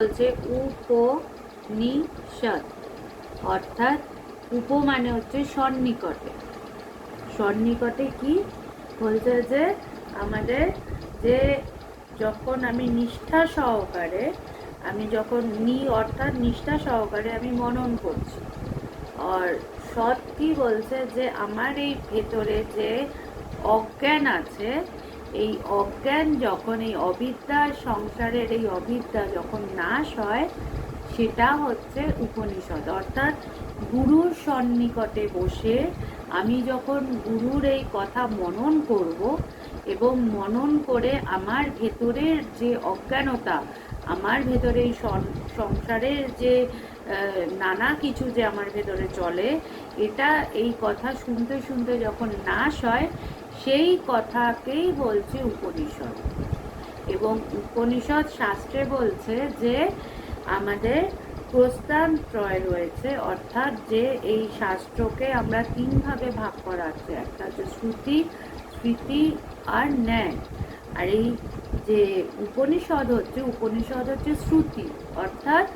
বলছে উপনিষদ, অর্থাৎ উপ মানে হচ্ছে সন্নিকটে। সন্নিকটে কি বলছে যে আমাদের যে যখন আমি নিষ্ঠা সহকারে যখন অর্থাৎ নিষ্ঠা সহকারে আমি মনন করছি। আর সৎ কি বলছে যে আমার এই ভেতরে যে অজ্ঞান আছে, এই অজ্ঞান যখন এই অবিদ্যার সংসারের এই অবিদ্যা যখন নাশ হয়, সেটা হচ্ছে উপনিষদ। অর্থাৎ গুরুর সন্নিকটে বসে আমি যখন গুরুর এই কথা মনন করব এবং মনন করে আমার ভেতরের যে অজ্ঞানতা, আমার ভেতরে এই সংসারের যে নানা কিছু যে আমার ভেতরে চলে, এটা এই কথা শুনতে শুনতে যখন নাশ হয়, সেই কথাকেই বলছে উপনিষদ। এবং উপনিষদ শাস্ত্রে বলছে যে আমাদের প্রস্থান ত্রয় রয়েছে, অর্থাৎ যে এই শাস্ত্রকে আমরা তিন ভাগে ভাগ করা আছে। একটা হচ্ছে শ্রুতি, স্মৃতি আর ন্যায়। আর এই যে উপনিষদ হচ্ছে শ্রুতি, অর্থাৎ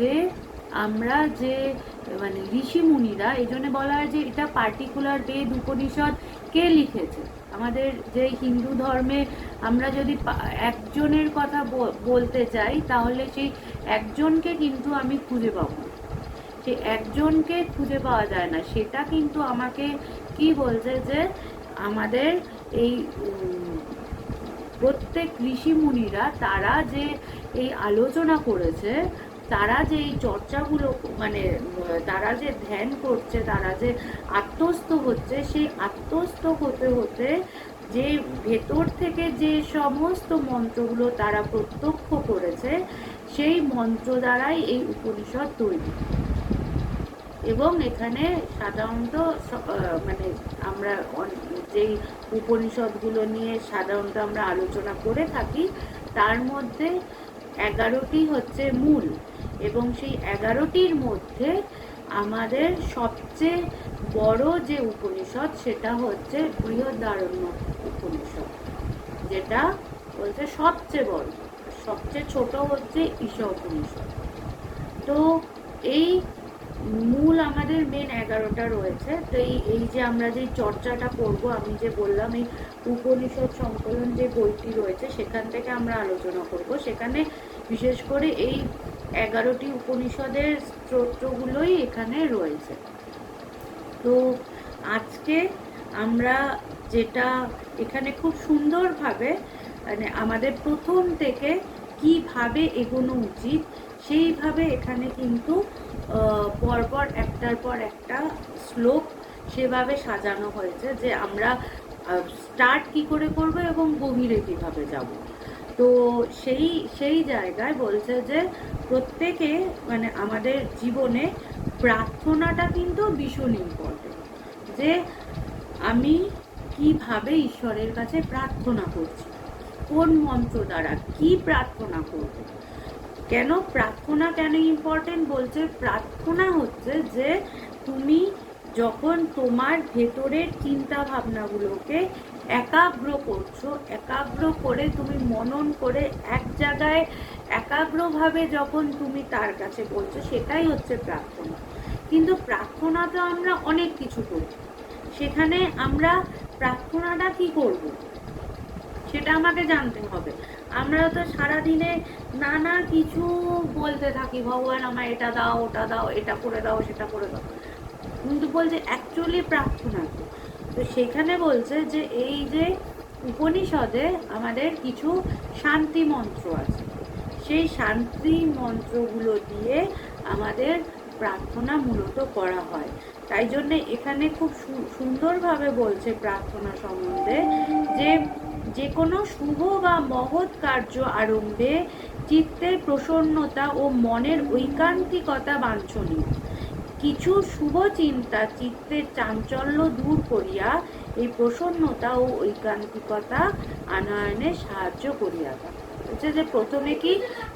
যে আমরা যে মানে ঋষি মুনিরা, এই জন্য বলা হয় যে এটা পার্টিকুলার বেদ উপনিষদ কে লিখেছে। আমাদের যে হিন্দু ধর্মে আমরা যদি একজনের কথা বলতে চাই, তাহলে সেই একজনকে কিন্তু আমি খুঁজে পাবো না, সে একজনকে খুঁজে পাওয়া যায় না। সেটা কিন্তু আমাকে কি বলছে যে আমাদের এই প্রত্যেক ঋষি মুনিরা তারা যে এই আলোচনা করেছে, তারা যে এই চর্চাগুলো মানে তারা যে ধ্যান করছে, তারা যে আত্মস্থ হচ্ছে, সেই আত্মস্থ হতে হতে যে ভেতর থেকে যে সমস্ত মন্ত্রগুলো তারা প্রত্যক্ষ করেছে, সেই মন্ত্র দ্বারাই এই উপনিষদ তৈরি। এবং এখানে সাধারণত মানে আমরা যেই উপনিষদগুলো নিয়ে সাধারণত আমরা আলোচনা করে থাকি, তার মধ্যে 11টি হচ্ছে মূল। এবং সেই 11টির মধ্যে আমাদের সবচেয়ে বড় যে উপনিষদ, সেটা হচ্ছে বৃহদারণ্যক উপনিষদ, যেটা বলছে সবচেয়ে বড়। সবচেয়ে ছোট হচ্ছে ঈশা উপনিষদ। তো এই মূল আমাদের মেন 11টা রয়েছে। তো এই যে আমরা যে চর্চাটা করব, আমি যে বললাম এই উপনিষদ সংকলন যে বইটি রয়েছে, সেখান থেকে আমরা আলোচনা করব। সেখানে বিশেষ করে এই 11টি উপনিষদের স্তোত্রগুলোই এখানে রয়েছে। তো আজকে আমরা যেটা এখানে খুব সুন্দরভাবে মানে আমাদের প্রথম থেকে কিভাবে এগোনো উচিত, সেইভাবে এখানে কিন্তু পরপর একটার পর একটা শ্লোক সেভাবে সাজানো হয়েছে যে আমরা স্টার্ট কি করে করব এবং গভীরে কিভাবে যাব। তো সেই জায়গায় বলছে যে প্রত্যেকে মানে আমাদের জীবনে প্রার্থনাটা কিন্তু ভীষণ ইম্পর্টেন্ট। যে আমি কিভাবে ঈশ্বরের কাছে প্রার্থনা করছি, কোন মন্ত্র দ্বারা কি প্রার্থনা করব। কেন প্রার্থনা কেন ইম্পর্টেন্ট বলছে? প্রার্থনা হচ্ছে যে তুমি যখন তোমার ভেতরের চিন্তা ভাবনাগুলোকে একাগ্র করছো, একাগ্র করে তুমি মনন করে এক জায়গায় একাগ্রভাবে যখন তুমি তার কাছে বলছো, সেটাই হচ্ছে প্রার্থনা। কিন্তু প্রার্থনা তো আমরা অনেক কিছু করি, সেখানে আমরা প্রার্থনাটা কি করব সেটা আমাকে জানতে হবে। আমরা তো সারাদিনে নানা কিছু বলতে থাকি, ভগবান আমায় এটা দাও, ওটা দাও, এটা করে দাও, সেটা করে দাও, কিন্তু বলছে অ্যাকচুয়ালি প্রার্থনা কি। তো সেখানে বলছে যে এই যে উপনিষদে আমাদের কিছু শান্তি মন্ত্র আছে, সেই শান্তি মন্ত্রগুলো দিয়ে আমাদের প্রার্থনা মূলত করা হয়। তাই জন্যে এখানে খুব সুন্দরভাবে বলছে প্রার্থনা সম্বন্ধে যে কোনো শুভ বা মহৎ কার্য আরম্ভে চিত্তের প্রসন্নতা ও মনের ঐকান্তিকতা বাঞ্ছনীয়। কিছু শুভ চিন্তা চিত্তের চাঞ্চল্য দূর করিয়া এই প্রসন্নতা ও ঐকান্তিকতা আনয়নে সাহায্য করিয়া দেয়। হচ্ছে যে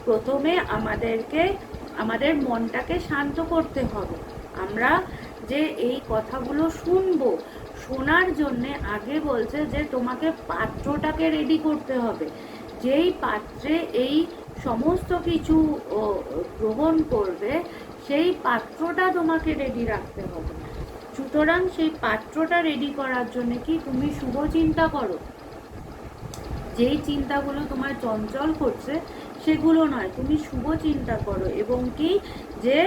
প্রথমে আমাদেরকে আমাদের মনটাকে শান্ত করতে হবে। আমরা যে এই কথাগুলো শুনবো, শোনার জন্যে আগে বলছে যে তোমাকে পাত্রটাকে রেডি করতে হবে। যেই পাত্রে এই সমস্ত কিছু গ্রহণ করবে, সেই পাত্রটা তোমাকে রেডি রাখতে হবে। সুতরাং সেই পাত্রটা রেডি করার জন্য কি তুমি শুভ চিন্তা করো, যেই চিন্তাগুলো তোমার চঞ্চল করছে সেগুলো নয়, তুমি শুভ চিন্তা করো, এবং কি যে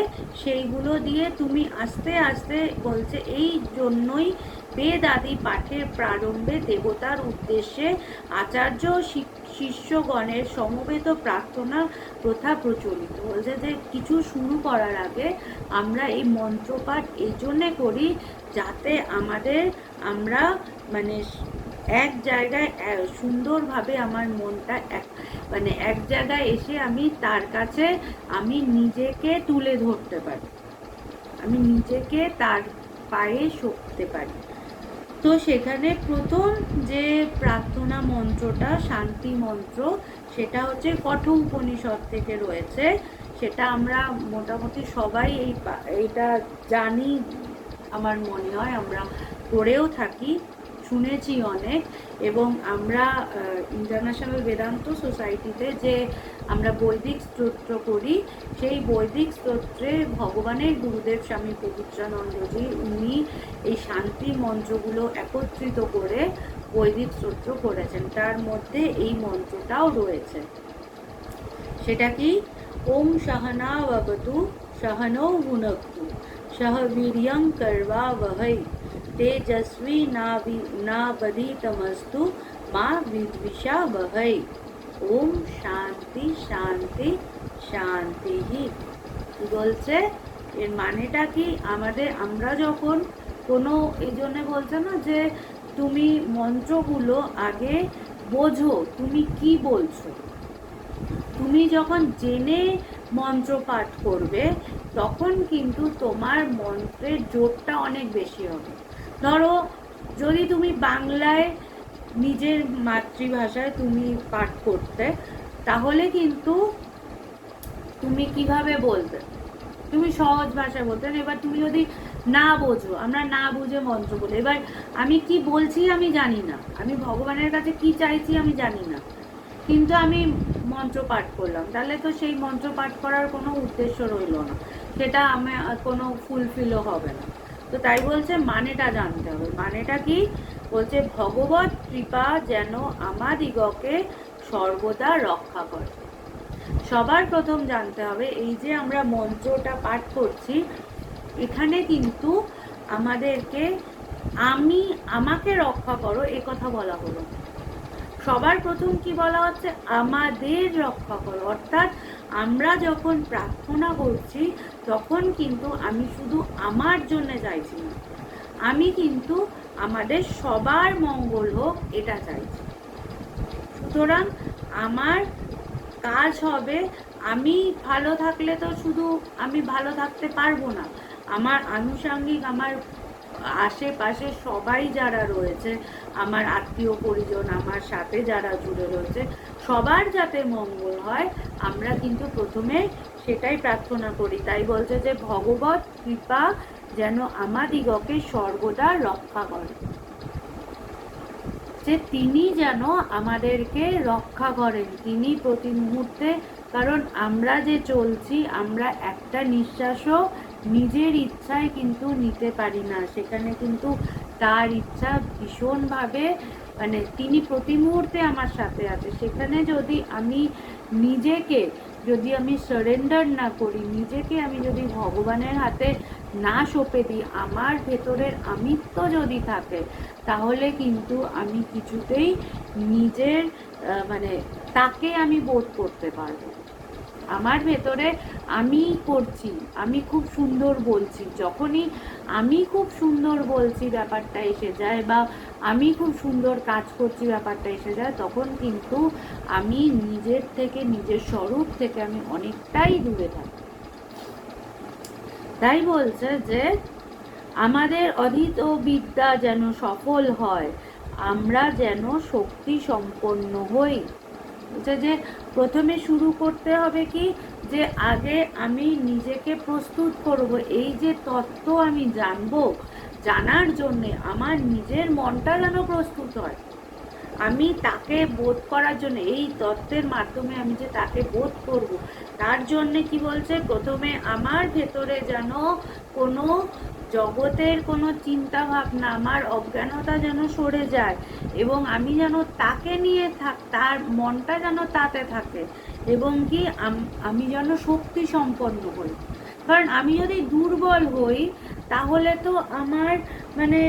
সেইগুলো দিয়ে তুমি আস্তে আস্তে বলছে এই জন্যই বেদ আদি পাঠের প্রারম্ভে দেবতার উদ্দেশ্যে আচার্য শিষ্যগণের সমবেত প্রার্থনা প্রথা প্রচলিত। বলছে যে কিছু শুরু করার আগে আমরা এই মন্ত্রপাঠ এই জন্যে করি যাতে আমরা মানে এক জায়গায় সুন্দরভাবে আমার মনটা এক জায়গায় এসে আমি তার কাছে আমি নিজেকে তুলে ধরতে পারি, আমি নিজেকে তার পায়ে সঁপতে পারি। তো সেখানে প্রথম যে প্রার্থনা মন্ত্রটা শান্তি মন্ত্র, সেটা হচ্ছে কঠোর উপনিষদ থেকে রয়েছে। সেটা আমরা মোটামুটি সবাই এইটা জানি, আমার মনে হয় আমরা পড়েও থাকি, শুনেছি অনেক। এবং আমরা ইন্টারন্যাশনাল বেদান্ত সোসাইটিতে যে আমরা বৈদিক স্তোত্র করি, সেই বৈদিক স্তোত্রে ভগবানের গুরুদেব স্বামী প্রভুজ্ঞানন্দজি উনি এই শান্তি মন্ত্রগুলো একত্রিত করে বৈদিক স্তোত্র করেছেন, তার মধ্যে এই মন্ত্রটাও রয়েছে। সেটা কি? ওম সহনা ভবতু সহনৌ ভুনক্তু সহ বীর্যং কর্বাবহৈ তেজস্বী নাবধীতমস্তু মা বিদ্বিষাবহৈ। ওম শান্তি শান্তি শান্তি। বলছে এর মানেটা কি? আমরা যখন কোনো, এই জন্য বলছে না যে তুমি মন্ত্রগুলো আগে বোঝো তুমি কি বলছো। তুমি যখন জেনে মন্ত্র পাঠ করবে তখন কিন্তু তোমার মন্ত্রের জোরটা অনেক বেশি হবে। ধরো যদি তুমি বাংলায় নিজের মাতৃভাষায় তুমি পাঠ করতে, তাহলে কিন্তু তুমি কিভাবে বলতে, তুমি সহজ ভাষায় বলতেন। এবার তুমি যদি না বোঝো, আমরা না বুঝে মন্ত্র বলি, এবার আমি কি বলছি আমি জানি না, আমি ভগবানের কাছে কি চাইছি আমি জানি না, কিন্তু আমি মন্ত্র পাঠ করলাম, তাহলে তো সেই মন্ত্র পাঠ করার কোনো উদ্দেশ্য রইল না, সেটা আমার কোনো ফুলফিলও হবে না। তো তাই বলছে মানেটা জানতে হবে। মানেটা কি? বলছে ভগবত কৃপা যেন আমাদিগকে সর্বদা রক্ষা করে। সবার প্রথম জানতে হবে এই যে আমরা মন্ত্রটা পাঠ করছি, এখানে কিন্তু আমাদেরকে আমাকে রক্ষা করো এ কথা বলা হলো। সবার প্রথম কি বলা হচ্ছে? আমাদের রক্ষা করো। অর্থাৎ আমরা যখন প্রার্থনা করছি তখন কিন্তু আমি শুধু আমার জন্য চাইছি না, আমি কিন্তু আমাদের সবার মঙ্গল হোক এটা চাইছি। সুতরাং আমার কাজ হবে, আমি ভালো থাকলে তো শুধু আমি ভালো থাকতে পারবো না, আমার আনুষঙ্গিক আমার আশেপাশে সবাই যারা রয়েছে, আমার আত্মীয় পরিজন, আমার সাথে যারা জুড়ে রয়েছে, সবার যাতে মঙ্গল হয় আমরা কিন্তু প্রথমে সেটাই প্রার্থনা করি। তাই বলছে যে ভগবত কৃপা যেন আমাদিগকে সর্বদা রক্ষা করে, যে তিনি যেন আমাদেরকে রক্ষা করেন, তিনি প্রতি মুহূর্তে। কারণ আমরা যে চলছি, আমরা একটা নিঃশ্বাসও নিজের ইচ্ছায় কিন্তু নিতে পারি না, সেখানে কিন্তু তার ইচ্ছা ভীষণভাবে, মানে তিনি প্রতি মুহূর্তে আমার সাথে আছে। সেখানে যদি আমি নিজেকে সারেন্ডার না করি, নিজেকে আমি যদি ভগবানের হাতে না সঁপে দিই, আমার ভেতরের আমিত্ব যদি থাকে, তাহলে কিন্তু আমি কিছুতেই নিজের তাকে আমি বোধ করতে পারবো। আমার ভেতরে আমি করছি, আমি খুব সুন্দর বলছি, যখনই আমি খুব সুন্দর বলছি ব্যাপারটা এসে যায়, বা আমি খুব সুন্দর কাজ করছি ব্যাপারটা এসে যায়, তখন কিন্তু আমি নিজের থেকে, নিজের স্বরূপ থেকে আমি অনেকটাই দূরে থাকি। তাই বলছে যে আমাদের অধীত বিদ্যা যেন সফল হয়, আমরা যেন শক্তি সম্পন্ন হই। যে প্রথমে শুরু করতে হবে কি, যে আগে আমি নিজেকে প্রস্তুত করব, এই যে তত্ত্ব আমি জানবো, জানার জন্যে আমার নিজের মনটা যেন প্রস্তুত হয়। আমি তাকে বোধ করার জন্য, এই তত্ত্বের মাধ্যমে আমি যে তাকে বোধ করব, তার জন্যে কি বলছে, প্রথমে আমার ভেতরে যেন কোনো জগতের কোনো চিন্তা ভাবনা, আমার অজ্ঞানতা যেন সরে যায়, এবং আমি যেন তাকে নিয়ে তার মনটা যেন তাতে থাকে, এবং কি আমি যেন শক্তি সম্পন্ন হই। কারণ আমি যদি দুর্বল হই, তাহলে তো আমার মানে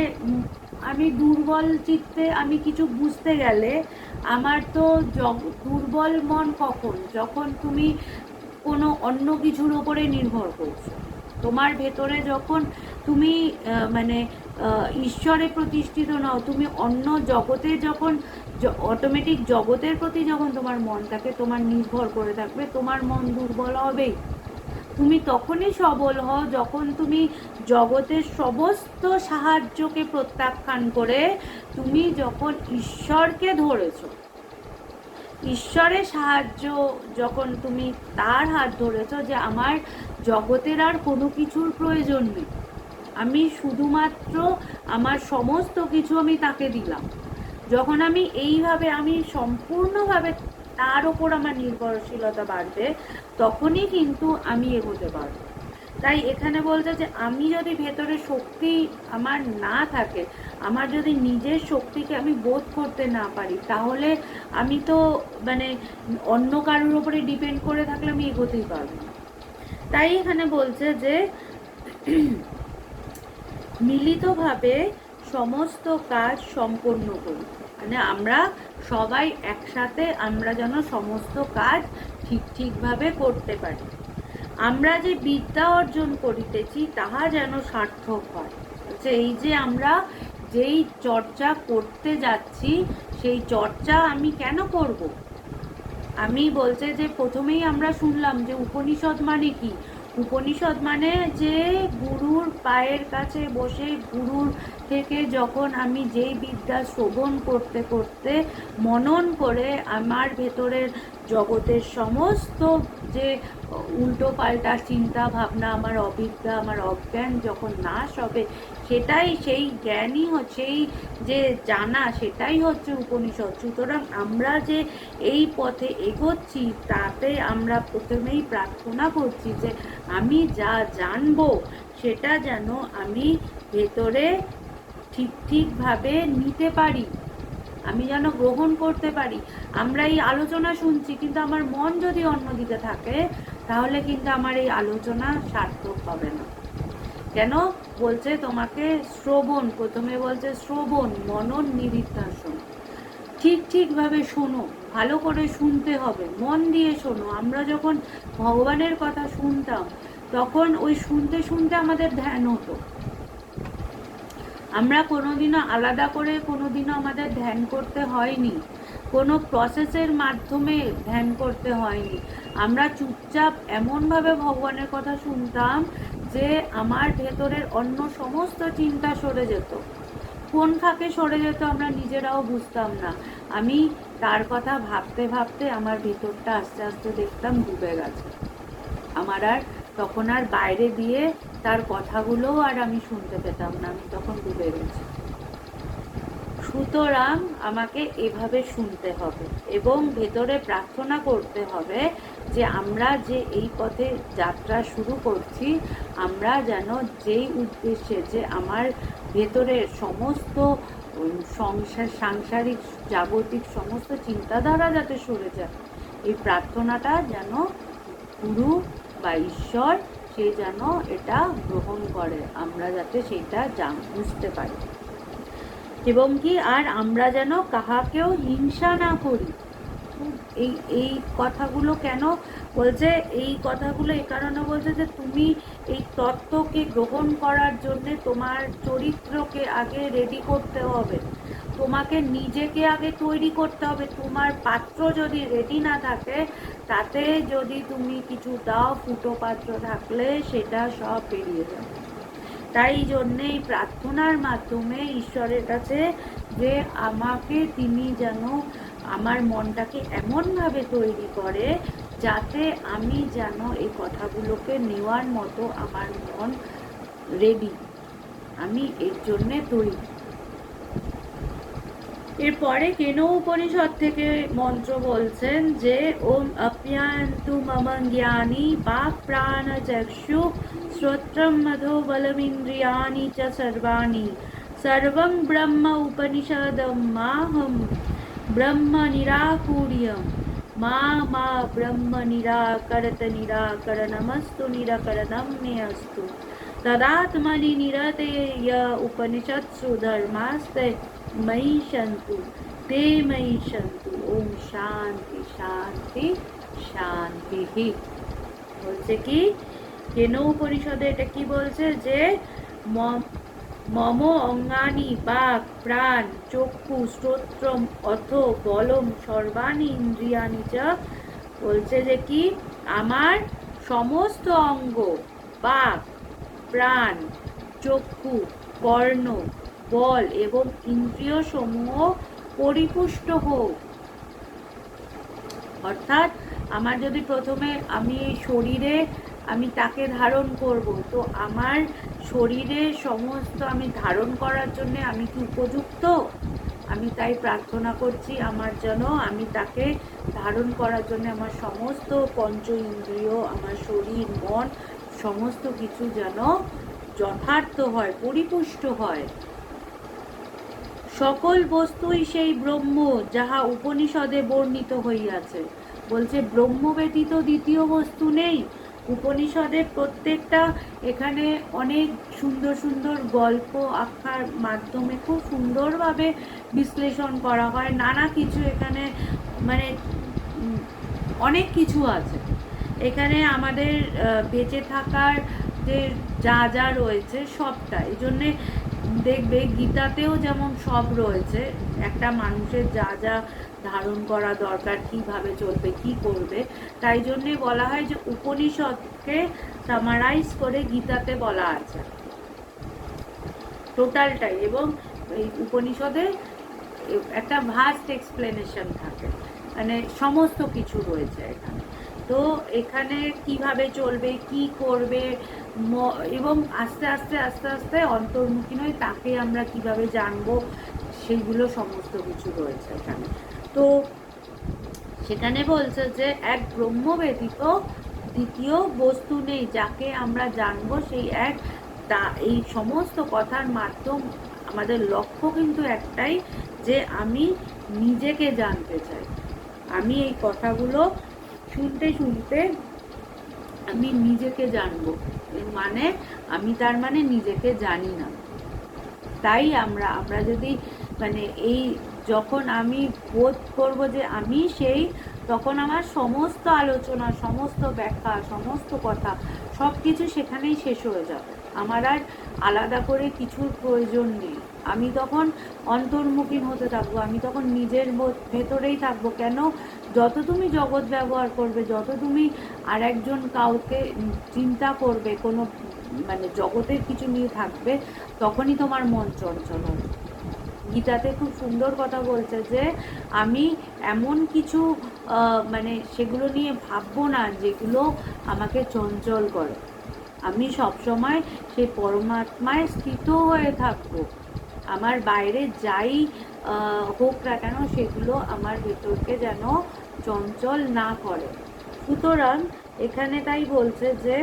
আমি দুর্বল চিত্তে আমি কিছু বুঝতে গেলে আমার তো দুর্বল মন কখন, যখন তুমি কোনো অন্য কিছুর উপরে নির্ভর করছো। তোমার ভেতরে যখন তুমি মানে ঈশ্বরে প্রতিষ্ঠিত নাও, তুমি অন্য জগতে যখন অটোমেটিক জগতের প্রতি যখন তোমার মনটাকে তোমার নির্ভর করে থাকবে, তোমার মন দুর্বল হবেই। তুমি তখনই সবল হও যখন তুমি জগতের সমস্ত সাহায্যকে প্রত্যাখ্যান করে তুমি যখন ঈশ্বরকে ধরেছ, ঈশ্বরের সাহায্য যখন তুমি তার হাত ধরেছ, যে আমার জগতের আর কোনো কিছুর প্রয়োজন নেই, আমি শুধুমাত্র আমার সমস্ত কিছু আমি তাকে দিলাম, যখন আমি এইভাবে আমি সম্পূর্ণভাবে তার ওপর আমার নির্ভরশীলতা বাড়বে, তখনই কিন্তু আমি এগোতে পারবো। তাই এখানে বলছে যে আমি যদি ভেতরে শক্তি আমার না থাকে, আমার যদি নিজের শক্তিকে আমি বোধ করতে না পারি, তাহলে আমি তো মানে অন্য কারোর উপরে ডিপেন্ড করে থাকলে আমি এগোতেই পারবো না। তাই এখানে বলছে যে মিলিতভাবে সমস্ত কাজ সম্পন্ন করি, মানে আমরা সবাই একসাথে আমরা যেন সমস্ত কাজ ঠিকভাবে করতে পারি। আমরা যে বিদ্যা অর্জন করিতেছি তাহা যেন সার্থক হয়। এই যে আমরা যেই চর্চা করতে যাচ্ছি, সেই চর্চা আমি কেন করব? আমি বলছে যে প্রথমেই আমরা শুনলাম যে উপনিষদ মানে কি। উপনিষদ মানে যে গুরুর পায়ের কাছে বসে গুরুর থেকে যখন আমি যেই বিদ্যা শ্রবণ করতে করতে মনন করে আমার ভেতরের জগতের সমস্ত যে উল্টো পাল্টা চিন্তা ভাবনা, আমার অবিদ্যা, আমার অজ্ঞান যখন নাশ হবে, সেটাই সেই জ্ঞানই হচ্ছে, এই যে জানা, সেটাই হচ্ছে উপনিষদ। সুতরাং আমরা যে এই পথে এগোচ্ছি, তাতে আমরা প্রথমেই প্রার্থনা করছি যে আমি যা জানবো সেটা যেন আমি ভেতরে ঠিকভাবে নিতে পারি, আমি যেন গ্রহণ করতে পারি। আমরা এই আলোচনা শুনছি, কিন্তু আমার মন যদি অন্যদিকে থাকে, তাহলে কিন্তু আমার এই আলোচনা সার্থক হবে না। কেন বলছে তোমাকে শ্রবণ, প্রথমে বলছে শ্রবণ, মনন, নিদিধ্যাসন। ঠিকভাবে শোনো, ভালো করে শুনতে হবে, মন দিয়ে শোনো। আমরা যখন ভগবানের কথা শুনতাম, তখন ওই শুনতে শুনতে আমাদের ধ্যান হতো। আমরা কোনোদিনও আলাদা করে কোনোদিনও আমাদের ধ্যান করতে হয়নি, কোনো প্রসেসের মাধ্যমে ধ্যান করতে হয়নি। আমরা চুপচাপ এমনভাবে ভগবানের কথা শুনতাম যে আমার ভেতরের অন্য সমস্ত চিন্তা সরে যেত। কোন ফাঁকে সরে যেত আমরা নিজেরাও বুঝতাম না। আমি তার কথা ভাবতে ভাবতে আমার ভেতরটা আস্তে আস্তে দেখতাম ডুবে গেছে। আমার আর তখন আর বাইরে দিয়ে তার কথাগুলোও আর আমি শুনতে পেতাম না, আমি তখন ডুবে গেছি। সুতরাং আমাকে এভাবে শুনতে হবে এবং ভেতরে প্রার্থনা করতে হবে যে আমরা যে এই পথে যাত্রা শুরু করছি, আমরা যেন যেই উদ্দেশ্যে, যে আমার ভেতরের সমস্ত সাংসারিক জাগতিক সমস্ত চিন্তাধারা যাতে সরে যায়, এই প্রার্থনাটা যেন গুরু বা ঈশ্বর সে যেন এটা গ্রহণ করে, আমরা যাতে সেটা বুঝতে পারি, এবং কি আর আমরা যেন কাহাকেও হিংসা না করি। এই এই কথাগুলো কেন বলছে? এই কথাগুলো এই কারণে বলছে যে তুমি এই তত্ত্বকে গ্রহণ করার জন্যে তোমার চরিত্রকে আগে রেডি করতে হবে, তোমাকে নিজেকে আগে তৈরি করতে হবে। তোমার পাত্র যদি রেডি না থাকে, তাতে যদি তুমি কিছু দাও, ফুটো পাত্র থাকলে সেটা সব বেরিয়ে যাবে। তাই জন্যে এই প্রার্থনার মাধ্যমে ঈশ্বরের কাছে যে আমাকে তিনি যেন আমার মনটাকে এমনভাবে তৈরি করে যাতে আমি যেন এই কথাগুলোকে নেওয়ার মতো আমার মন রেডি, আমি এর জন্যে তৈরি। এরপরে কেন উপনিষদ থেকে মন্ত্র বলছেন যে ওম অপ্যায়ন্তু মম জ্ঞানী বাক প্রাণ চক্ষু শ্রোত্রম মধো বলমিন্দ্রিয়াণি চ সর্বাণি সর্বং ব্রহ্ম উপনিষদম মাহম ব্রহ্ম নিরাকুর্যম মা মা ব্রহ্ম নিরাকরত নিরাকরণমস্তু নিরাকরণম মে অস্তু तदात्मनि निरते य उपनिषत्सु धर्मास्ते मयि सन्तु ते मयि सन्तु ओम शांति शांति শান্তি। বলছে কি কেন উপনিষদে এটা কি বলছে যে মম অঙ্গানি বাক প্রাণ চক্ষু শ্রোত্রম অথ বলম সর্বাণি ইন্দ্রিয়াণি চ, বলছে যে কি আমার সমস্ত অঙ্গ বাক প্রাণ চক্ষু কর্ণ বল এবং ইন্দ্রিয় সমূহ পরিপুষ্ট হোক। অর্থাৎ আমার যদি প্রথমে আমি এই শরীরে আমি তাকে ধারণ করব, তো আমার শরীরে সমস্ত আমি ধারণ করার জন্য আমি কি উপযুক্ত? আমি তাই প্রার্থনা করছি আমার যেন আমি তাকে ধারণ করার জন্য আমার সমস্ত পঞ্চ ইন্দ্রিয়, আমার শরীর মন সমস্ত কিছু যেন যথার্থ হয়, পরিপুষ্ট হয়। সকল বস্তুই সেই ব্রহ্ম যাহা উপনিষদে বর্ণিত হইয়াছে। বলছে ব্রহ্ম ব্যতীত দ্বিতীয় বস্তু নেই। উপনিষদের প্রত্যেকটা এখানে অনেক সুন্দর সুন্দর গল্প আখ্যার মাধ্যমে খুব সুন্দরভাবে বিশ্লেষণ করা হয়। নানা কিছু এখানে মানে অনেক কিছু আছে এখানে আমাদের বেঁচে থাকার যে যা যা রয়েছে সবটা। এই জন্যে দেখবে গীতাতেও যেমন সব রয়েছে, একটা মানুষের যা যা ধারণ করা দরকার, কিভাবে চলবে, কি করবে, তাই জন্যে বলা হয় যে উপনিষদকে সামারাইজ করে গীতাতে বলা আছে টোটালটাই। এবং এই উপনিষদে একটা ভাস্ট এক্সপ্লেনেশন থাকে, মানে সমস্ত কিছু রয়েছে এখানে। তো এখানে কিভাবে চলবে, কি করবে, এবং আস্তে আস্তে আস্তে আস্তে অন্তর্মুখী নয় তাকে আমরা কিভাবে জানবো, সেইগুলো সমস্ত কিছু রয়েছে এখানে। তো সেখানে বলছে যে এক ব্রহ্ম ব্যতীত দ্বিতীয় বস্তু নেই যাকে আমরা জানবো, সেই এক। তা এই সমস্ত কথার মাধ্যম আমাদের লক্ষ্য কিন্তু একটাই, যে আমি নিজেকে জানতে চাই। আমি এই কথাগুলো শুনতে শুনতে আমি নিজেকে জানবো, মানে আমি তার মানে নিজেকে জানি না। তাই আমরা যদি মানে এই যখন আমি বোধ করব যে আমি সেই, তখন আমার সমস্ত আলোচনা, সমস্ত ব্যাখ্যা, সমস্ত কথা সব কিছু সেখানেই শেষ হয়ে যাবে। আমার আর আলাদা করে কিছুর প্রয়োজন নেই। আমি তখন অন্তর্মুখী হতে থাকবো, আমি তখন নিজের ভেতরেই থাকবো। কেন? যত তুমি জগৎ ব্যবহার করবে, যত তুমি আর একজন কাউকে চিন্তা করবে, কোনো মানে জগতের কিছু নিয়ে থাকবে, তখনই তোমার মন চঞ্চল হবে। গীতাতে খুব সুন্দর কথা বলছে যে আমি এমন কিছু মানে সেগুলো নিয়ে ভাববো না যেগুলো আমাকে চঞ্চল করে। আমি সবসময় সেই পরমাত্মায় স্থিত হয়ে থাকবো। আমার বাইরে যাই হোক না কেন সেগুলো আমার ভেতরকে যেন চঞ্চল না করে। সুতরাং এখানে তাই বলছে যে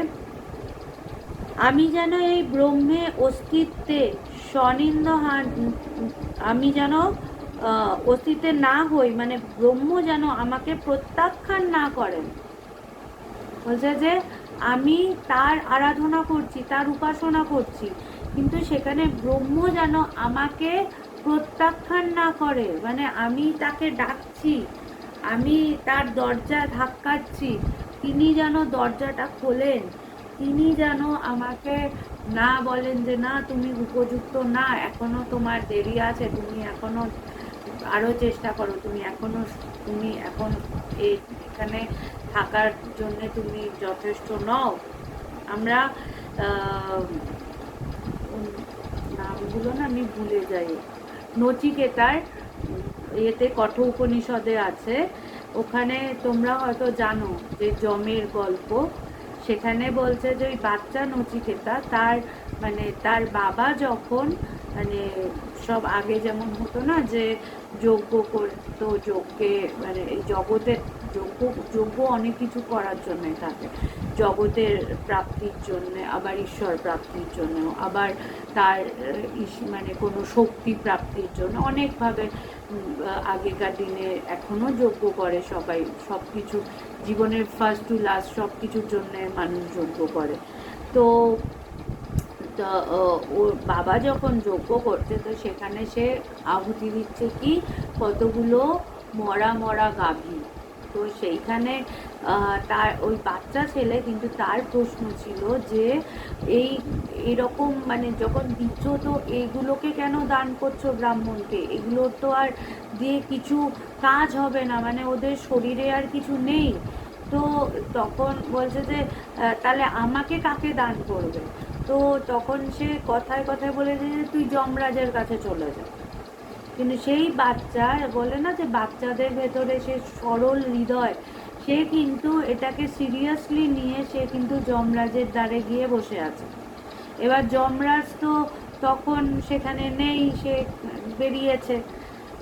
আমি যেন এই ব্রহ্মে অস্তিত্বে স্বনিন্দ আমি যেন অস্তিত্বে না হই, মানে ব্রহ্ম যেন আমাকে প্রত্যাখ্যান না করেন। বলছে যে আমি তার আরাধনা করছি, তার উপাসনা করছি, কিন্তু সেখানে ব্রহ্ম যেন আমাকে প্রত্যাখ্যান না করে। মানে আমি তাকে ডাকছি, আমি তার দরজা ধাক্কাচ্ছি, তিনি যেন দরজাটা খোলেন, তিনি যেন আমাকে না বলেন যে না তুমি উপযুক্ত না, এখনো তোমার দেরি আছে, তুমি এখনো আরো চেষ্টা করো, তুমি এখন এখানে থাকার জন্য তুমি যথেষ্ট নও। আমরা নামগুলো না আমি ভুলে যাই। নচিকেতার এতে কঠো উপনিষদে আছে, ওখানে তোমরা হয়তো জানো যে যমের গল্প। সেখানে বলছে যে ওই বাচ্চা নচিকেতা তার মানে তার বাবা যখন মানে সব আগে যেমন হতো না যে যজ্ঞ করতো, যজ্ঞে মানে এই জগতের যজ্ঞ অনেক কিছু করার জন্যে থাকে, জগতের প্রাপ্তির জন্যে, আবার ঈশ্বর প্রাপ্তির জন্য, আবার তার মানে কোনো শক্তি প্রাপ্তির জন্য অনেকভাবে আগেকার দিনে এখনও যজ্ঞ করে সবাই, সব কিছু জীবনের ফার্স্ট টু লাস্ট সব কিছুর জন্যে মানুষ যজ্ঞ করে। তো তা ওর বাবা যখন যজ্ঞ করছে তো সেখানে সে আহুতি দিচ্ছে কি কতগুলো মরা মরা গাভী। তো সেইখানে তার ওই বাচ্চা ছেলে, কিন্তু তার প্রশ্ন ছিল যে এই এরকম মানে যখন দিচ্ছ তো এইগুলোকে কেন দান করছো ব্রাহ্মণকে, এগুলোর তো আর দিয়ে কিছু কাজ হবে না, মানে ওদের শরীরে আর কিছু নেই। তো তখন বলছে যে তাহলে আমাকে কাকে দান করবে। তো তখন সে কথায় কথায় বলেছে যে তুই যমরাজের কাছে চলে যা। কিন্তু সেই বাচ্চা বলে না যে বাচ্চাদের ভেতরে সে সরল হৃদয়, সে কিন্তু এটাকে সিরিয়াসলি নিয়ে সে কিন্তু যমরাজের দ্বারে গিয়ে বসে আছে। এবার যমরাজ তো তখন সেখানে নেই, সে বেরিয়েছে।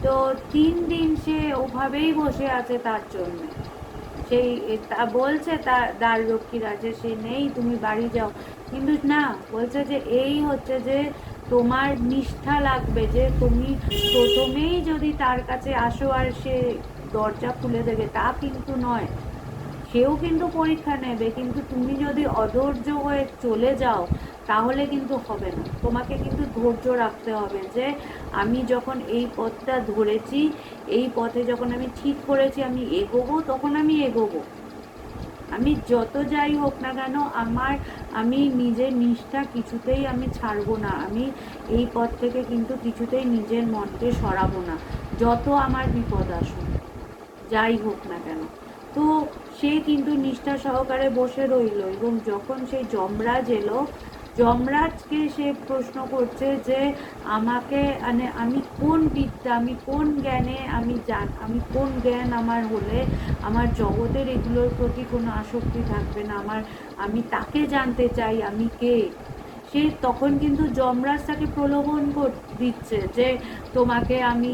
তো 3 দিন সে ওভাবেই বসে আছে তার জন্য। সেই তা বলছে তার দ্বাররক্ষীরা যে সে নেই, তুমি বাড়ি যাও। কিন্তু না, বলছে যে এই হচ্ছে যে তোমার নিষ্ঠা লাগবে, যে তুমি প্রথমেই যদি তার কাছে আসো আর সে দরজা খুলে দেবে তা কিন্তু নয়, সেও কিন্তু পরীক্ষা নেবে। কিন্তু তুমি যদি অধৈর্য হয়ে চলে যাও তাহলে কিন্তু হবে না, তোমাকে কিন্তু ধৈর্য রাখতে হবে যে আমি যখন এই পথটা ধরেছি, এই পথে যখন আমি ঠিক করেছি আমি এগোবো, তখন আমি এগোবো। আমি যত যাই হোক না কেন আমি নিজের নিষ্ঠা কিছুতেই আমি ছাড়বো না, আমি এই পথ থেকে কিন্তু কিছুতেই নিজের মনকে সরাবো না, যত আমার বিপদ আসুক যাই হোক না কেন। তো সে কিন্তু নিষ্ঠা সহকারে বসে রইল, এবং যখন সেই যমরাজ এলো, যমরাজকে সে প্রশ্ন করছে যে আমাকে মানে আমি কোন বিদ্যা, আমি কোন জ্ঞানে আমি কোন জ্ঞান আমার হলে আমার জগতের এগুলোর প্রতি কোনো আসক্তি থাকবে না, আমি তাকে জানতে চাই আমি কে। সে তখন কিন্তু যমরাজ তাকে প্রলোভন দিচ্ছে যে তোমাকে আমি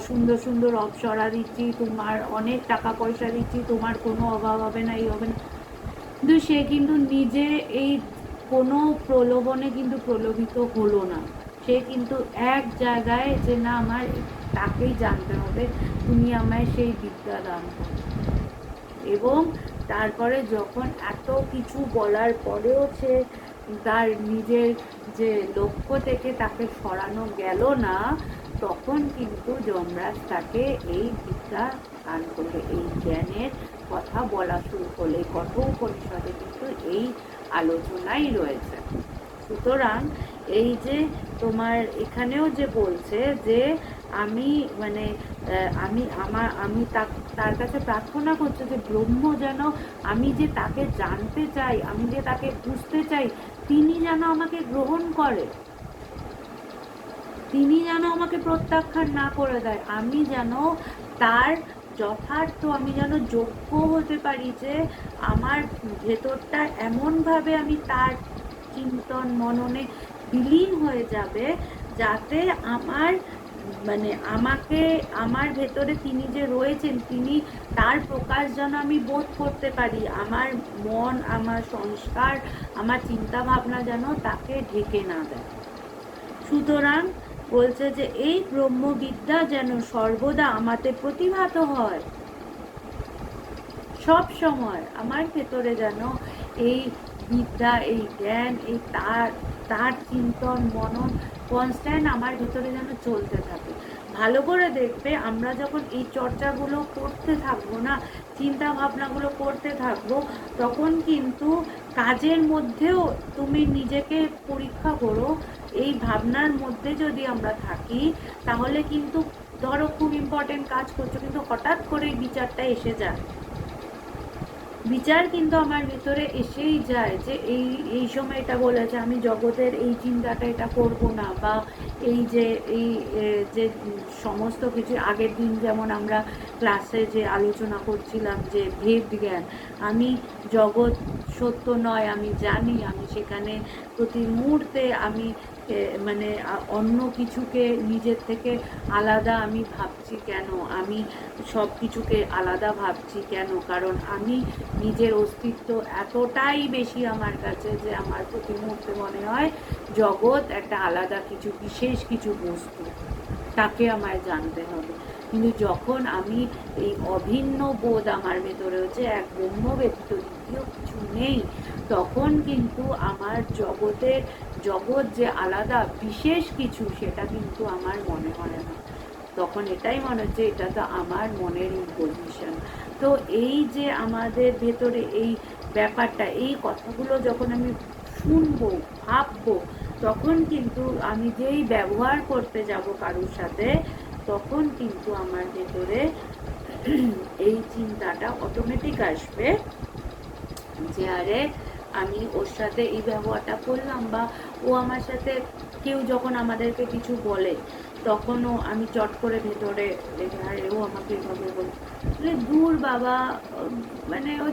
সুন্দর সুন্দর অপ্সরা দিচ্ছি, তোমার অনেক টাকা পয়সা দিচ্ছি, তোমার কোনো অভাব হবে না, এই হবে না। কিন্তু সে কিন্তু নিজে এই কোনো প্রলোভনে কিন্তু প্রলোভিত হলো না। সে কিন্তু এক জায়গায় যে না আমার তাকেই জানতে হবে, তুমি আমায় সেই বিদ্যা দান করো। এবং তারপরে যখন এত কিছু বলার পরেও সে তার নিজের যে লক্ষ্য থেকে তাকে সরানো গেল না, তখন কিন্তু যমরাজ তাকে এই বিদ্যা দান করবে, এই জ্ঞানের কথা বলা শুরু করলে। কঠোপনিষদে কিন্তু এই আলোচনাই রয়েছে। সুতরাং এই যে তোমার এখানেও যে বলছে যে আমি মানে আমি তার কাছে প্রার্থনা করছি যে ব্রহ্ম যেন, আমি যে তাকে জানতে চাই, আমি যে তাকে বুঝতে চাই, তিনি যেন আমাকে গ্রহণ করে, তিনি যেন আমাকে প্রত্যাখ্যান না করে দেয়, আমি যেন তার যথার্থ, আমি যেন যোগ্য হতে পারি যে আমার ভেতরটা এমনভাবে আমি তার চিন্তন মননে বিলীন হয়ে যাবে যাতে আমার মানে আমার ভেতরে তিনি যে রয়েছেন, তিনি তার প্রকাশ যেন আমি বোধ করতে পারি, আমার মন, আমার সংস্কার, আমার চিন্তা ভাবনা যেন তাকে ঢেকে না দেয়। সুতরাং বলছে যে এই ব্রহ্মবিদ্যা যেন সর্বদা আমাতে প্রতিভাত হয়, সব সময় আমার ভেতরে যেন এই বিদ্যা, এই জ্ঞান, এই তার চিন্তন মনন কনস্ট্যান্ট আমার ভেতরে যেন চলতে থাকে। ভালো করে দেখবে আমরা যখন এই চর্চাগুলো করতে থাকবো না, চিন্তা ভাবনাগুলো করতে থাকবো, তখন কিন্তু কাজের মধ্যেও তুমি নিজেকে পরীক্ষা করো, এই ভাবনার মধ্যে যদি আমরা থাকি তাহলে কিন্তু ধরো খুব ইম্পর্টেন্ট কাজ করছো, কিন্তু হঠাৎ করে বিচারটা এসে যায়, বিচার কিন্তু আমার ভিতরে এসেই যায় যে এই সময় এটা বলেছে আমি জগতের এই চিন্তাটা এটা করব না, বা এই যে যে সমস্ত কিছু আগের দিন যেমন আমরা ক্লাসে যে আলোচনা করছিলাম যে ভেদ জ্ঞান, আমি জগৎ সত্য নয় আমি জানি, আমি সেখানে প্রতি মুহূর্তে আমি মানে অন্য কিছুকে নিজের থেকে আলাদা আমি ভাবছি কেন, আমি সব কিছুকে আলাদা ভাবছি কেন, কারণ আমি নিজের অস্তিত্ব এতটাই বেশি আমার কাছে যে আমার প্রতি মুহূর্তে মনে হয় জগৎ একটা আলাদা কিছু, বিশেষ কিছু বস্তু, তাকে আমায় জানতে হবে। কিন্তু যখন আমি এই অভিন্ন বোধ আমার ভেতরে হচ্ছে, এক ব্রহ্ম ব্যতীত দ্বিতীয় কিছু নেই, তখন কিন্তু আমার জগৎ যে আলাদা বিশেষ কিছু, সেটা কিন্তু আমার মনে হয় না। তখন এটাই মনে হচ্ছে এটা তো আমার মনের ইম্পোজিশন। তো এই যে আমাদের ভেতরে এই ব্যাপারটা, এই কথাগুলো যখন আমি শুনবো, ভাববো, তখন কিন্তু আমি যেই ব্যবহার করতে যাব কারোর সাথে, তখন কিন্তু আমার ভেতরে এই চিন্তাটা অটোমেটিক আসবে যে আরে আমি ওর সাথে এই ব্যবহারটা করলাম, বা ও আমার সাথে, কেউ যখন আমাদেরকে কিছু বলে তখনও আমি চট করে ভেতরে রেখে, আরে ও আমাকে এভাবে বলে, দূর বাবা, মানে ও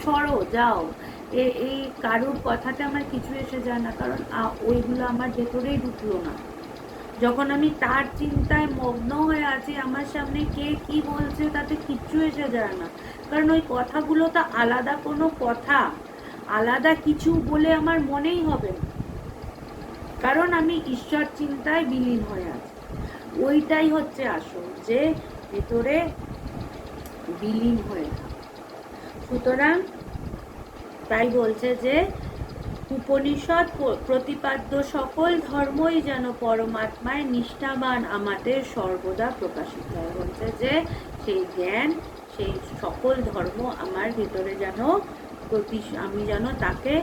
সরো, যাও, এই কারুর কথাতে আমার কিছু এসে যায় না, কারণ ওইগুলো আমার ভেতরেই ঢুকলো না। যখন আমি তার চিন্তায় মগ্ন হয়ে আছি, আমার সামনে কে কি বলছে তাতে কিচ্ছু এসে যায় না, কারণ ওই কথাগুলো তো আলাদা কোনো কথা, আলাদা কিছু বলে আমার মনেই হবে না, কারণ আমি ঈশ্বর চিন্তায় বিলীন হয়ে আছি। ওইটাই হচ্ছে আসল, যে ভেতরে বিলীন হয়ে থাকা। সুতরাং তাই বলছে যে উপনিষদ প্রতিপাদ্য সকল ধর্মই যেন পরমাত্মায় নিষ্ঠাবান আমাদের সর্বদা প্রকাশিত হয়। বলছে যে সেই জ্ঞান, সেই সকল ধর্ম আমার ভিতরে যেন আমি যেন তাকে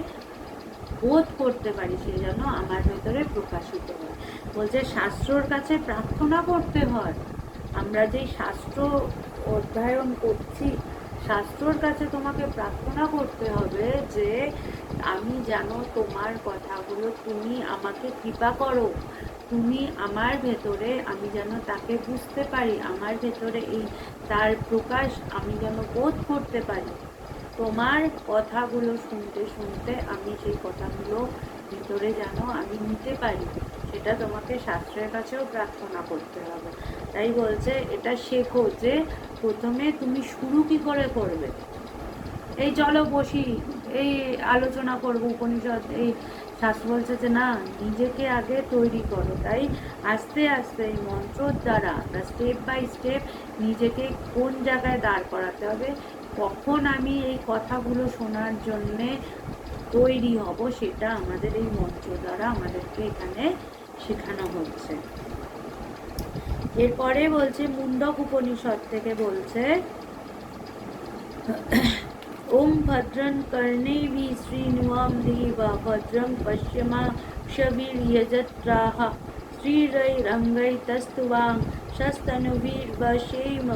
বোধ করতে পারি, সে যেন আমার ভেতরে প্রকাশিত হয়। বলছে শাস্ত্রর কাছে প্রার্থনা করতে হয়। আমরা যেই শাস্ত্র অধ্যয়ন করছি, শাস্ত্রর কাছে তোমাকে প্রার্থনা করতে হবে যে আমি যেন তোমার কথাগুলো, তুমি আমাকে কৃপা করো, তুমি আমার ভেতরে, আমি যেন তাকে বুঝতে পারি, আমার ভেতরে এই তার প্রকাশ আমি যেন বোধ করতে পারি। তোমার কথাগুলো শুনতে শুনতে আমি সেই কথাগুলো ভিতরে যেন আমি নিতে পারি, সেটা তোমাকে শাস্ত্রের কাছেও প্রার্থনা করতে হবে। তাই বলছে এটা শেখো, যে প্রথমে তুমি শুরু কি করে করবে, এই চলো বসি, এই আলোচনা করব উপনিষদ, এই শাস্ত্র বলছে যে না, নিজেকে আগে তৈরি করো। তাই আস্তে আস্তে এই মন্ত্রর দ্বারা স্টেপ বাই স্টেপ নিজেকে কোন জায়গায় দাঁড় করাতে হবে, কখন আমি এই কথাগুলো শোনার জন্যে তৈরি হব, সেটা আমাদের এই মন্ত্র দ্বারা আমাদেরকে এখানে শেখানো হচ্ছে। এরপরে বলছে মুন্ডক উপনিষদ থেকে বলছে, ओम भद्रं कर्णेभिः श्रीनुवां देवा भद्रं पश्यमाक्षभिर्यजत्राः श्रीरैरङ्गैस्तुवां शस्तनुभिर्वशेम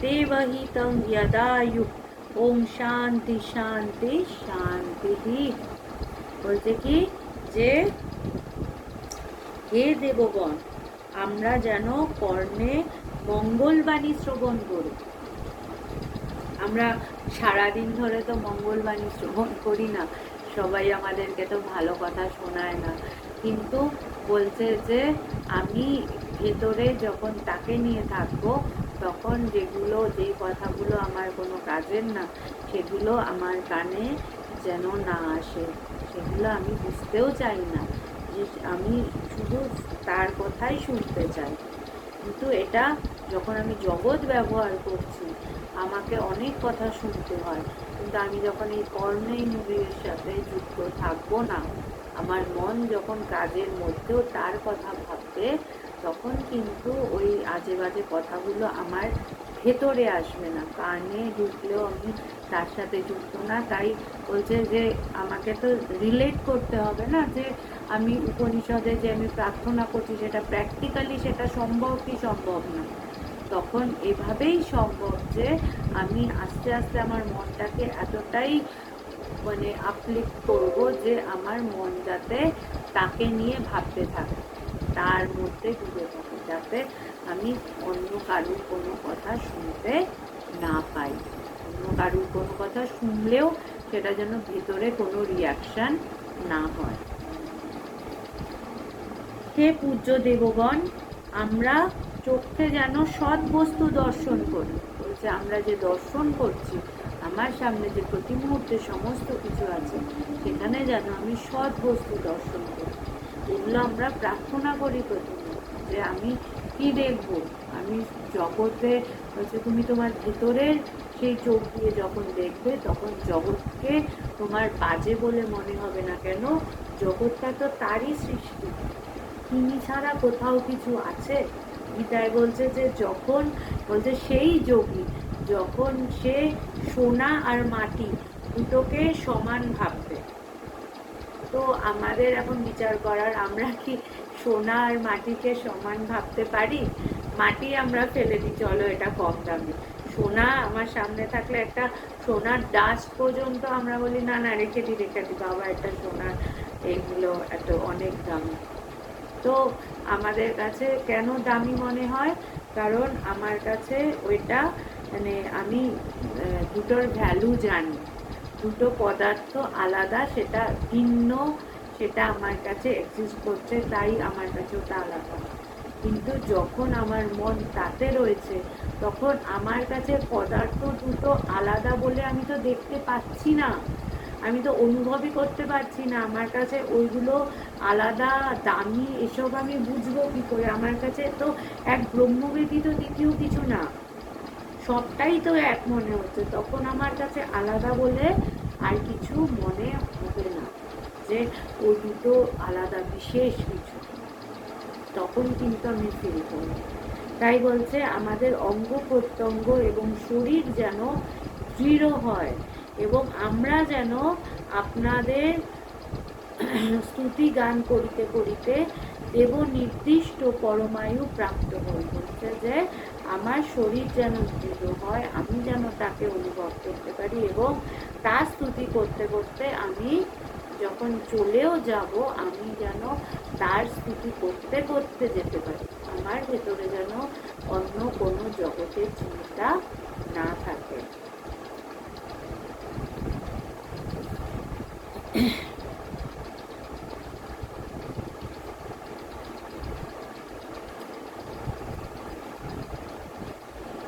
देवहितं यदायुः। ओम शांति शांति शांति। বলতে কি যে হে দেবগণ, আমরা যেন কর্ণে মঙ্গলবাণী শ্রবণ করি। আমরা সারাদিন ধরে তো মঙ্গলবাণী শ্রবণ করি না, সবাই আমাদেরকে তো ভালো কথা শোনায় না, কিন্তু বলছে যে আমি ভেতরে যখন তাকে নিয়ে থাকবো, তখন যেই কথাগুলো আমার কোনো কাজের না, সেগুলো আমার কানে যেন না আসে, সেগুলো আমি বুঝতেও চাই না, যে আমি শুধু তার কথাই শুনতে চাই। কিন্তু এটা যখন আমি জগৎ ব্যবহার করছি, আমাকে অনেক কথা শুনতে হয়, কিন্তু আমি যখন এই কর্মেন্দ্রিয়ের সাথে যুক্ত থাকবো না, আমার মন যখন কাজের মধ্যেও তার কথা ভাববে, তখন কিন্তু ওই আজে বাজে কথাগুলো আমার ভেতরে আসবে না, কানে ঢুকলেও আমি তার সাথে যুক্ত না। তাই বলছে যে আমাকে তো রিলেট করতে হবে না, যে আমি উপনিষদে যে আমি প্রার্থনা করছি সেটা প্র্যাকটিক্যালি সেটা সম্ভব কি সম্ভব না। তখন এভাবেই সম্ভব যে আমি আস্তে আস্তে আমার মনটাকে এতটাই মানে আপলিফ্ট করব যে আমার মন যাতে তাকে নিয়ে ভাবতে থাকে, তার মধ্যে ডুবে থাকে, যাতে আমি অন্য কারুর কোনো কথা শুনতে না পাই। অন্য কারুর কোনো কথা শুনলেও সেটা যেন ভেতরে কোনো রিয়াকশান না হয়। হে পূজ্য দেবগণ, আমরা চোখে যেন সৎ বস্তু দর্শন করি। বলছে আমরা যে দর্শন করছি, আমার সামনে যে প্রতি মুহূর্তে সমস্ত কিছু আছে, সেখানে যেন আমি সৎ বস্তু দর্শন করি। এগুলো আমরা প্রার্থনা করি প্রতিদিন, যে আমি কি দেখবো, আমি জগতে হচ্ছে তুমি তোমার ভেতরের সেই চোখ দিয়ে যখন দেখবে, তখন জগৎকে তোমার বাজে বলে মনে হবে না। কেন? জগৎটা তো তারই সৃষ্টি, তিনি ছাড়া কোথাও কিছু আছে? গীতায় বলছে যে যখন বলছে সেই যোগী যখন সে সোনা আর মাটি দুটোকে সমান ভাববে। তো আমাদের এখন বিচার করার, আমরা কি সোনা আর মাটিকে সমান ভাবতে পারি? মাটি আমরা ফেলে দিই, চলো এটা কম দামি। সোনা আমার সামনে থাকলে একটা সোনার ডাস্ট পর্যন্ত আমরা বলি না না রেখে দিই বাবা, এটা সোনার, এইগুলো এত অনেক দামি। তো আমাদের কাছে কেন দামি মনে হয়? কারণ আমার কাছে ওইটা মানে আমি দুটোর ভ্যালু জানি, দুটো পদার্থ আলাদা, সেটা ভিন্ন, সেটা আমার কাছে এক্সিস্ট করছে, তাই আমার কাছে ওটা আলাদা। কিন্তু যখন আমার মন তাতে রয়েছে, তখন আমার কাছে পদার্থ দুটো আলাদা বলে আমি তো দেখতে পাচ্ছি না, আমি তো অনুভবই করতে পারছি না। আমার কাছে ওইগুলো আলাদা দামি এসব আমি বুঝবো কি করে? আমার কাছে তো এক ব্রহ্ম ব্যতীত দ্বিতীয় কিছু না, সবটাই তো এক মনে হচ্ছে। তখন আমার কাছে আলাদা বলে আর কিছু মনে হবে না, যে ও দুটো আলাদা বিশেষ কিছু, তখন কিন্তু আমি ফিল করি। তাই বলছে আমাদের অঙ্গ প্রত্যঙ্গ এবং শরীর যেন দৃঢ় হয়, এবং আমরা যেন আপনাদের স্তুতি গান করিতে করিতে দেব নির্দিষ্ট পরমায়ু প্রাপ্ত হই। বলছে যে আমার শরীর যেন দৃঢ় হয়, আমি যেন তাকে অনুভব করতে পারি, এবং তার স্তুতি করতে করতে আমি যখন চলেও যাব, আমি যেন তার স্তুতি করতে করতে যেতে পারি। আমার ভেতরে যেন অন্য কোনো জগতের চিন্তা না থাকে।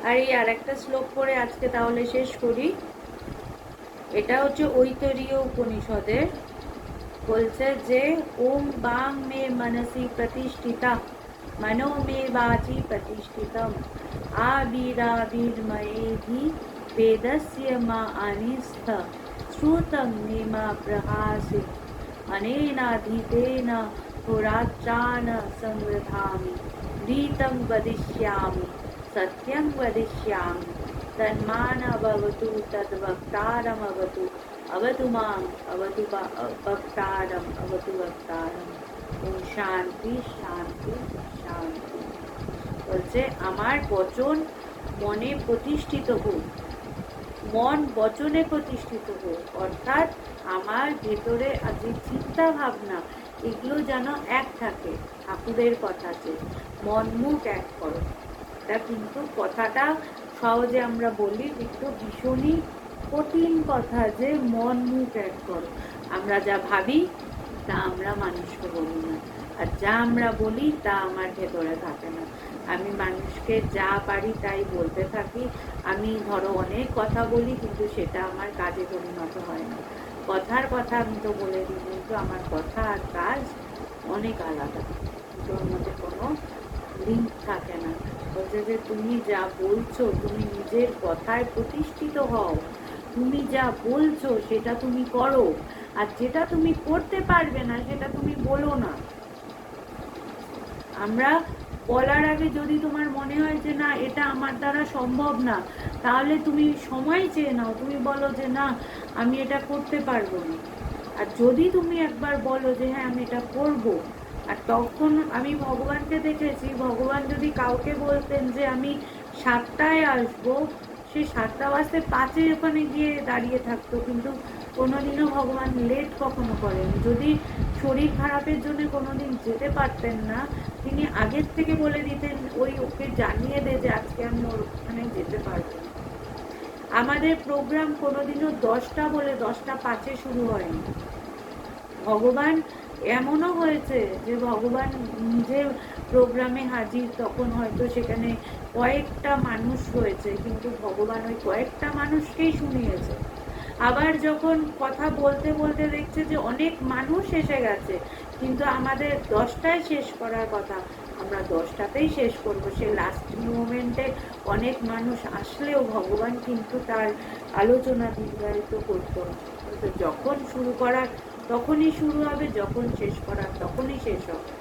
আর এই আর একটা শ্লোক পড়ে আজকে তাহলে শেষ করি। এটা হচ্ছে ঐতরীয় উপনিষদের, বলছে যে ওম বাং মে মনসি প্রতিষ্ঠিতা মনো মে বাচি প্রতিষ্ঠিতম আবিরাবির্ময়েধি বেদস্য মা অনিস্থ শ্রুতং মে মা প্রহাসিত অনেনাধীতেন হোরাত্রান সংবধামি रीतं वदिष्यामि सत्यं वदिष्यामि तन्मानवतु तद्वक्तारमवतु अवतु माम् अवतु वक्तारम् अवतु वक्तारम्। ओम शांति शांति शांति। বলছে আমার বচন মনে প্রতিষ্ঠিত হোক, মন বচনে প্রতিষ্ঠিত হোক, অর্থাৎ আমার ভেতরে যে চিন্তা ভাবনা এগুলো যেন এক থাকে ঠাকুরের কথাতে। মন মুখ এক করো, এটা কিন্তু কথাটা সহজে আমরা বলি, কিন্তু ভীষণই কঠিন কথা যে মন মুখ এক করো। আমরা যা ভাবি তা আমরা মানুষকে বলি না, আর যা আমরা বলি তা আমার ভেতরে থাকে না। আমি মানুষকে যা পারি তাই বলতে থাকি। আমি ধরো অনেক কথা বলি, কিন্তু সেটা আমার কাজে পরিণত হয় না। কথার কথা আমি তো বলে দিই, কিন্তু আমার কথা আর কাজ অনেক আলাদা, তোর মধ্যে কোনো লিঙ্ক থাকে না। বলছে যে তুমি যা বলছো, তুমি নিজের কথায় প্রতিষ্ঠিত হও, তুমি যা বলছো সেটা তুমি করো, আর যেটা তুমি করতে পারবে না সেটা তুমি বলো না। আমরা বলার আগে যদি তোমার মনে হয় যে না এটা আমার দ্বারা সম্ভব না, তাহলে তুমি সময় চেয়ে নাও, তুমি বলো যে না আমি এটা করতে পারবো না। আর যদি তুমি একবার বলো যে হ্যাঁ আমি এটা করবো, আর তখন আমি ভগবানকে দেখেছি, ভগবান যদি কাউকে বলতেন যে আমি 7টায় আসবো, সে 7টা বাজতে 5-এ ওখানে গিয়ে দাঁড়িয়ে থাকতো, কিন্তু কোনোদিনও ভগবান লেট কখনো করেন। যদি শরীর খারাপের জন্য কোনোদিন যেতে পারতেন না, তিনি আগের থেকে বলে দিতেন, ওকে জানিয়ে দে যে আজকে আমি ওখানে যেতে পারবো। আমাদের প্রোগ্রাম কোনোদিনও 10টা বলে 10টা 5-এ শুরু হয়নি। ভগবান এমনও হয়েছে যে ভগবান নিজের প্রোগ্রামে হাজির, তখন হয়তো সেখানে কয়েকটা মানুষ রয়েছে, কিন্তু ভগবান ওই কয়েকটা মানুষকেই শুনিয়েছে। আবার যখন কথা বলতে বলতে দেখছে যে অনেক মানুষ এসে গেছে, কিন্তু আমাদের 10টায় শেষ করার কথা, আমরা 10টাতেই শেষ করবো, সে লাস্ট মোমেন্টে অনেক মানুষ আসলেও ভগবান কিন্তু তার আলোচনা দীর্ঘায়িত করতো না। তো যখন শুরু করার তখনই শুরু হবে, যখন শেষ করার তখনই শেষ হবে।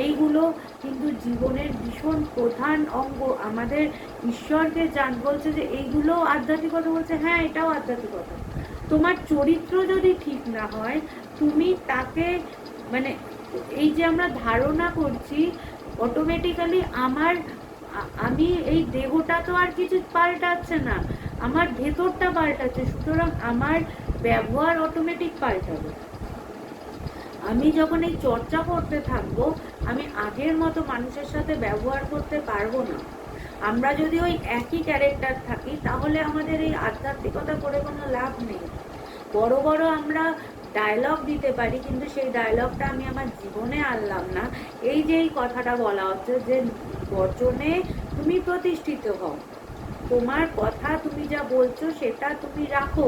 এইগুলো কিন্তু জীবনের ভীষণ প্রধান অঙ্গ। আমাদের ঈশ্বরকে জান বলছে যে এইগুলো আধ্যাত্মিকতা, বলছে হ্যাঁ এটাও আধ্যাত্মিকতা। তোমার চরিত্র যদি ঠিক না হয়, তুমি তাকে মানে এই যে আমরা ধারণা করছি অটোমেটিক্যালি আমি এই দেহটা তো আর কিছু পাল্টাচ্ছে না, আমার ভেতরটা পাল্টাচ্ছে, সুতরাং আমার ব্যবহার অটোমেটিক পাল্টাবে। আমি যখন এই চর্চা করতে থাকবো, আমি আগের মতো মানুষের সাথে ব্যবহার করতে পারবো না। আমরা যদি ওই একই ক্যারেক্টার থাকি, তাহলে আমাদের এই আধ্যাত্মিকতা করে কোনো লাভ নেই। বড় বড় আমরা ডায়লগ দিতে পারি, কিন্তু সেই ডায়লগটা আমি আমার জীবনে আনলাম না। এই যে এই কথাটা বলা হচ্ছে যে বচনে তুমি প্রতিষ্ঠিত হও, তোমার কথা তুমি যা বলছো সেটা তুমি রাখো।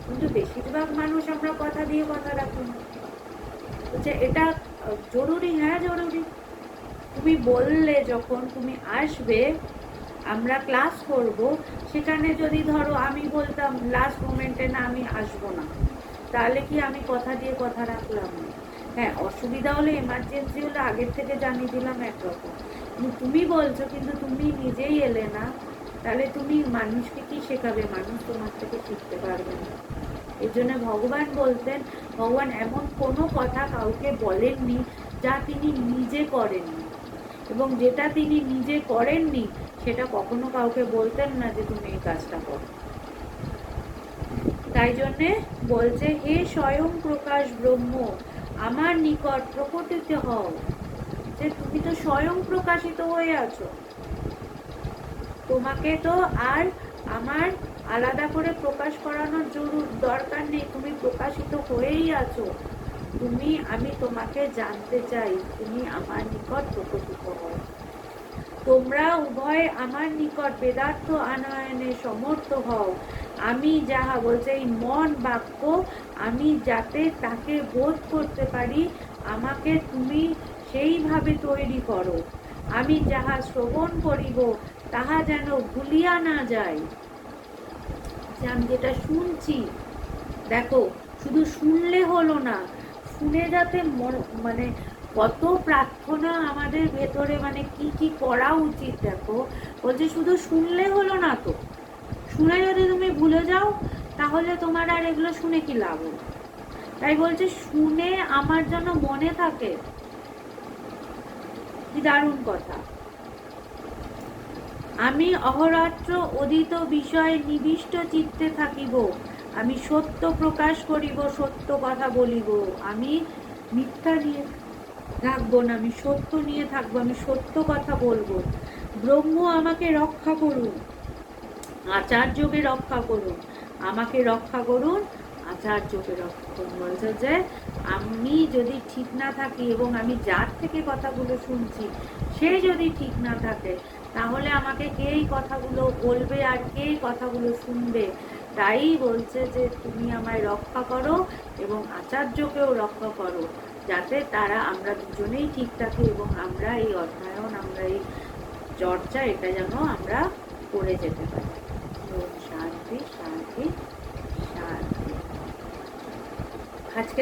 কিন্তু বেশিরভাগ মানুষ আমরা কথা দিয়ে কথা রাখি না। বলছে এটা জরুরি, হ্যাঁ জরুরি। তুমি বললে যখন তুমি আসবে, আমরা ক্লাস করব, সেখানে যদি ধরো আমি বলতাম লাস্ট মোমেন্টে না আমি আসবো না, তাহলে কি আমি কথা দিয়ে কথা রাখলাম না? হ্যাঁ, অসুবিধা হলে এমার্জেন্সি হলে আগের থেকে জানিয়ে দিলাম একরকম, কিন্তু তুমি বলছো কিন্তু তুমি নিজেই এলে না, তাহলে তুমি মানুষকে কি শেখাবে? মানুষ তোমার থেকে শিখতে পারবে না। এই জন্য ভগবান বলতেন, ভগবান এমন কোনো কথা কাউকে বলেননি যা তিনি নিজে করেননি, এবং যেটা তিনি নিজে করেননি সেটা কখনো কাউকে বলতেন না যে তুমি এই কাজটা করো। তাই জন্যে বলছে, হে স্বয়ং প্রকাশ ব্রহ্ম, আমার নিকট প্রকটিত হও। যে তুমি তো স্বয়ং প্রকাশিত হয়ে আছো, তোমাকে তো আর আমার আলাদা করে প্রকাশ করানোর দরকার নেই, তুমি প্রকাশিত হয়েই আছো। আমি তোমাকে জানতে চাই, তুমি আমার নিকট প্রকটিত হও। তোমরা উভয় আমার নিকট বেদার্থ আনয়নে সমর্থ হও। আমি যাহা বলছে, এই মন বাক্য আমি যাতে তাকে বোধ করতে পারি, আমাকে তুমি সেইভাবে তৈরি করো। আমি যাহা শ্রবণ করিব তাহা যেন ভুলিয়া না যায়। আমি যেটা শুনছি, দেখো শুধু শুনলে হলো না, শুনে যাতে মানে কত প্রার্থনা আমাদের ভেতরে, মানে কি কি করা উচিত। দেখো বলছে শুধু শুনলে হলো না, তো শুনে যদি তুমি ভুলে যাও, তাহলে তোমার আর এগুলো শুনে কি লাভ হবে? তাই বলছে শুনে আমার যেন মনে থাকে। কি দারুণ কথা। আমি অহরাত্র অধীত বিষয়ে নিবিষ্ট চিত্তে থাকিব, আমি সত্য প্রকাশ করিব, সত্য কথা বলিব, আমি মিথ্যা নিয়ে থাকবো না, আমি সত্য নিয়ে থাকবো, আমি সত্য কথা বলবো। ব্রহ্ম আমাকে রক্ষা করুন, আচার্যকে রক্ষা করুন, আমাকে রক্ষা করুন, আচার্যকে রক্ষা করুন। বলছে যে আমি যদি ঠিক না থাকি, এবং আমি যার থেকে কথাগুলো শুনছি সে যদি ঠিক না থাকে, তাহলে আমাকে কে এই কথাগুলো বলবে আর কে এই কথাগুলো শুনবে? তাই বলছে যে তুমি আমায় রক্ষা করো এবং আচার্যকেও রক্ষা করো, যাতে আমরা দুজনেই ঠিক থাকি, এবং আমরা এই অধ্যয়ন, আমরা এই চর্চা, এটা যেন আমরা করে যেতে পারি। শান্তি শান্তি শান্তি। আজকে